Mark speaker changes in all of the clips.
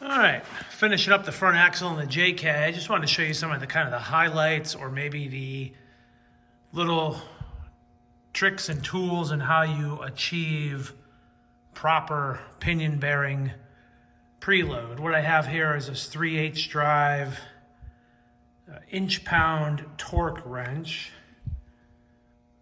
Speaker 1: All right, finishing up the front axle and the JK. I just wanted to show you some of the kind of the highlights or maybe the little tricks and tools and how you achieve proper pinion bearing preload. What I have here is this 3/8 drive inch-pound torque wrench.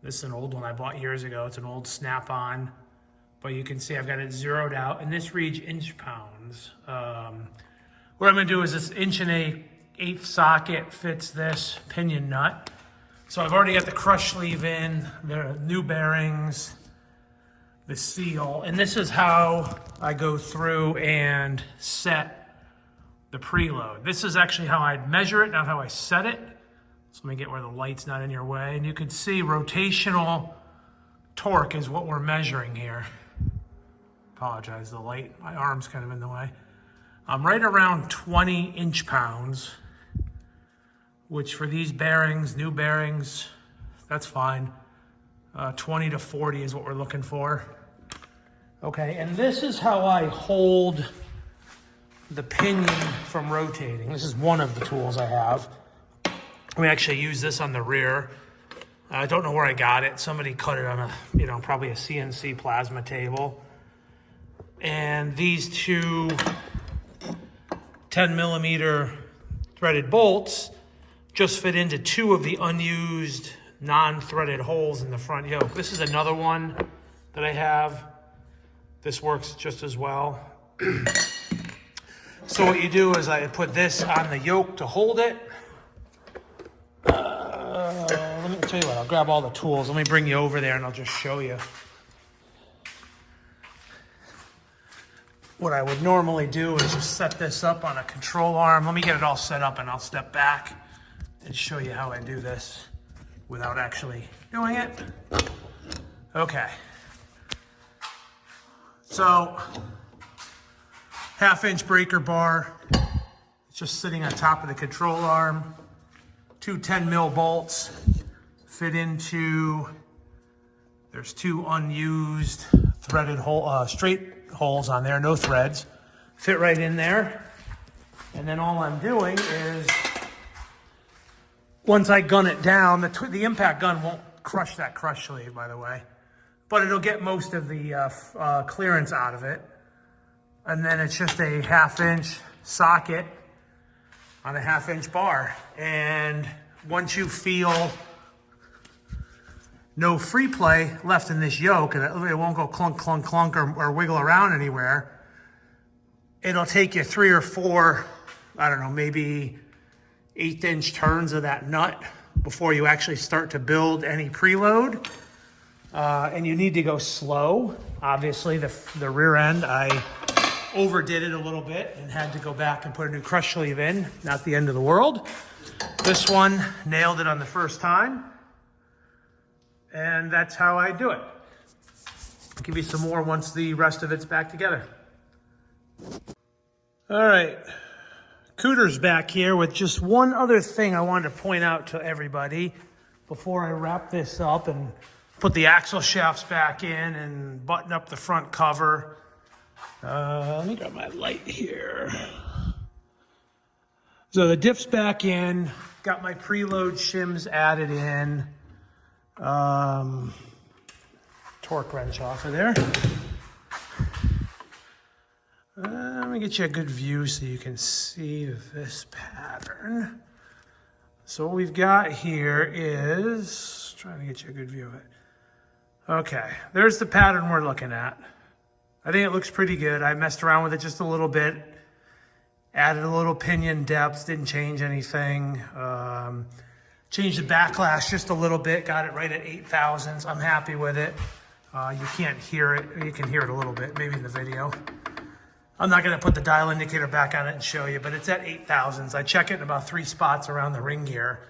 Speaker 1: This is an old one I bought years ago. It's an old Snap-on, but you can see I've got it zeroed out, and this reads inch-pounds. What I'm gonna do is this 1 1/8" socket fits this pinion nut. So I've already got the crush sleeve in, the new bearings, the seal, and this is how I go through and set the preload. This is actually how I'd measure it, not how I set it. So let me get where the light's not in your way. And you can see rotational torque is what we're measuring here. Apologize, the light, my arm's kind of in the way. I'm right around 20 inch-pounds, which for these bearings, new bearings, that's fine. 20 to 40 is what we're looking for. Okay, and this is how I hold the pinion from rotating. This is one of the tools I have. We actually use this on the rear. I don't know where I got it. Somebody cut it on a, probably a CNC plasma table. And these two 10mm threaded bolts just fit into two of the unused non-threaded holes in the front yoke. This is another one that I have. This works just as well. So what you do is I put this on the yoke to hold it. Let me tell you what, I'll grab all the tools. Let me bring you over there and I'll just show you. What I would normally do is just set this up on a control arm. Let me get it all set up and I'll step back and show you how I do this without actually doing it. Okay. So, 1/2 inch breaker bar. It's just sitting on top of the control arm. Two 10mm bolts fit into, there's two unused threaded hole, straight holes on there, no threads. Fit right in there. And then all I'm doing is, once I gun it down, the impact gun won't crush that crush sleeve, by the way, but it'll get most of the clearance out of it. And then it's just a 1/2 inch socket on a 1/2 inch bar. And once you feel no free play left in this yoke, and it won't go clunk, clunk, clunk, or wiggle around anywhere, it'll take you 3 or 4, I don't know, maybe 1/8 inch turns of that nut before you actually start to build any preload. And you need to go slow. Obviously, the rear end, I overdid it a little bit and had to go back and put a new crush sleeve in. Not the end of the world. This one, nailed it on the first time. And that's how I do it. I'll give you some more once the rest of it's back together. All right. Cooter's back here with just one other thing I wanted to point out to everybody before I wrap this up and put the axle shafts back in and button up the front cover. Let me grab my light here. So the diff's back in, got my preload shims added in. Torque wrench off of there. Let me get you a good view so you can see this pattern. So what we've got here is, trying to get you a good view of it. Okay, there's the pattern we're looking at. I think it looks pretty good. I messed around with it just a little bit, added a little pinion depth, didn't change anything. Changed the backlash just a little bit, got it right at 8 thousandths. I'm happy with it. You can't hear it. You can hear it a little bit, maybe in the video. I'm not gonna put the dial indicator back on it and show you, but it's at 8 thousandths. I check it in about 3 spots around the ring gear.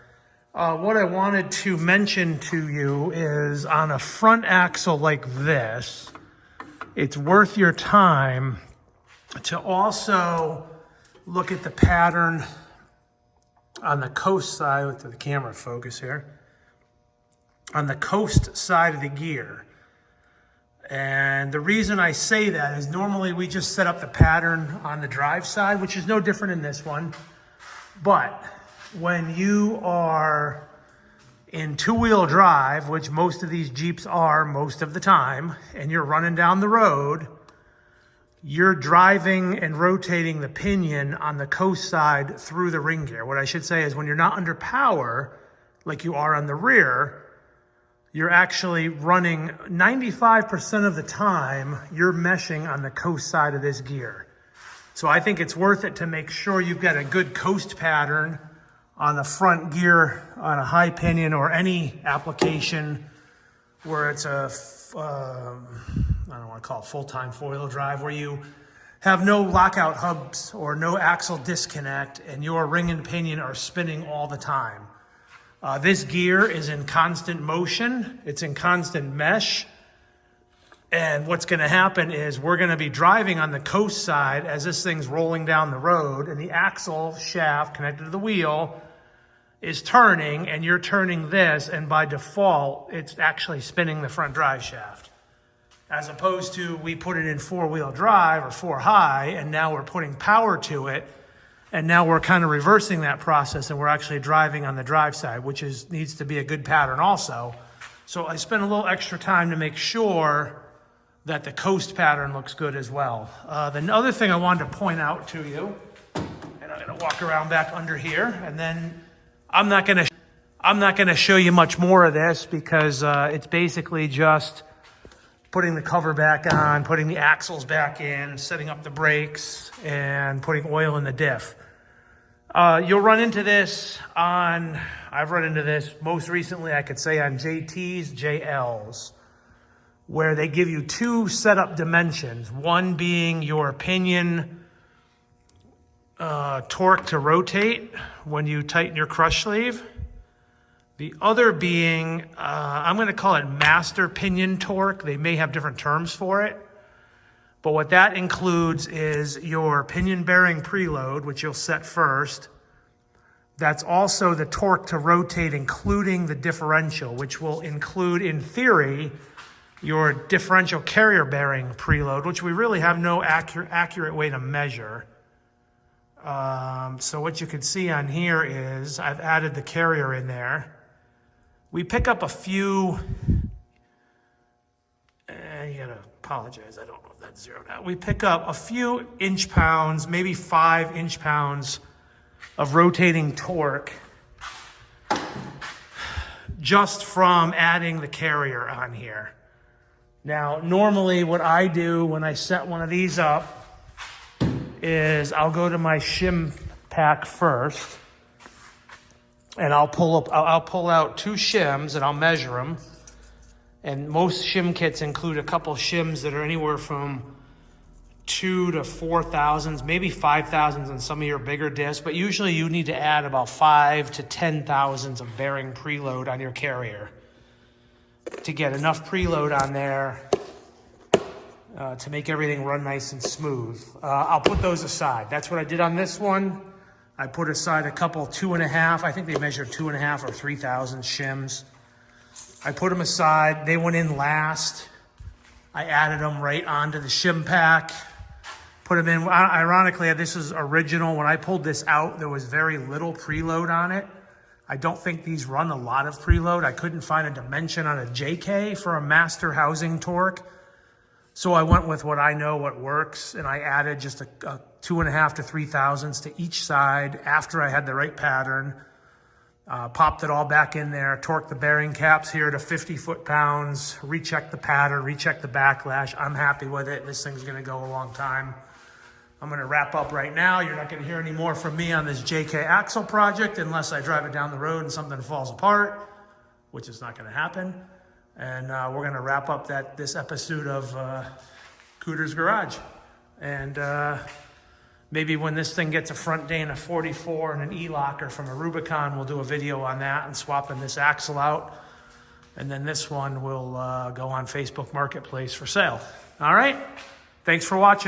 Speaker 1: What I wanted to mention to you is on a front axle like this, it's worth your time to also look at the pattern on the coast side, with the camera focus here, on the coast side of the gear. And the reason I say that is normally we just set up the pattern on the drive side, which is no different in this one. But when you are in two-wheel drive, which most of these Jeeps are most of the time, and you're running down the road, you're driving and rotating the pinion on the coast side through the ring gear. What I should say is when you're not under power, like you are on the rear, you're actually running 95% of the time, you're meshing on the coast side of this gear. So I think it's worth it to make sure you've got a good coast pattern on the front gear on a high pinion or any application where it's a, I don't want to call it full-time four-wheel drive, where you have no lockout hubs or no axle disconnect and your ring and pinion are spinning all the time. This gear is in constant motion. It's in constant mesh. And what's going to happen is we're going to be driving on the coast side as this thing's rolling down the road, and the axle shaft connected to the wheel is turning, and you're turning this, and by default, it's actually spinning the front drive shaft. As opposed to we put it in four-wheel drive or four high, and now we're putting power to it, and now we're kind of reversing that process, and we're actually driving on the drive side, which needs to be a good pattern also. So I spent a little extra time to make sure that the coast pattern looks good as well. The other thing I wanted to point out to you, and I'm gonna walk around back under here, and then I'm not gonna show you much more of this because it's basically just putting the cover back on, putting the axles back in, setting up the brakes, and putting oil in the diff. You'll run into this I've run into this most recently, I could say, on JTs, JLs, where they give you two setup dimensions, one being your pinion torque to rotate when you tighten your crush sleeve. The other being, I'm going to call it master pinion torque. They may have different terms for it. But what that includes is your pinion bearing preload, which you'll set first. That's also the torque to rotate, including the differential, which will include, in theory, your differential carrier bearing preload, which we really have no accurate way to measure. So what you can see on here is I've added the carrier in there. We pick up a few, and you gotta apologize, I don't know if that's zeroed out. We pick up a few inch pounds, maybe 5 inch pounds of rotating torque just from adding the carrier on here. Now, normally what I do when I set one of these up is I'll go to my shim pack first, and I'll pull out 2 shims and I'll measure them. And most shim kits include a couple shims that are anywhere from 2 to 4 thousandths, maybe 5 thousandths on some of your bigger discs, but usually you need to add about 5 to 10 thousandths of bearing preload on your carrier to get enough preload on there to make everything run nice and smooth. I'll put those aside. That's what I did on this one. I put aside a couple 2.5, I think they measured 2.5 or 3 thousand shims. I put them aside. They went in last. I added them right onto the shim pack. Put them in. Ironically, this is original. When I pulled this out, there was very little preload on it. I don't think these run a lot of preload. I couldn't find a dimension on a JK for a master housing torque. So I went with what I know what works, and I added just a 2.5 to 3 thousandths to each side after I had the right pattern. Popped it all back in there, torqued the bearing caps here to 50 foot-pounds, rechecked the pattern, rechecked the backlash. I'm happy with it. This thing's gonna go a long time. I'm gonna wrap up right now. You're not gonna hear any more from me on this JK axle project unless I drive it down the road and something falls apart, which is not gonna happen. And we're gonna wrap up this episode of Cooter's Garage. And maybe when this thing gets a front Dana 44 and an E-locker from a Rubicon, we'll do a video on that and swapping this axle out. And then this one will go on Facebook Marketplace for sale. All right, thanks for watching.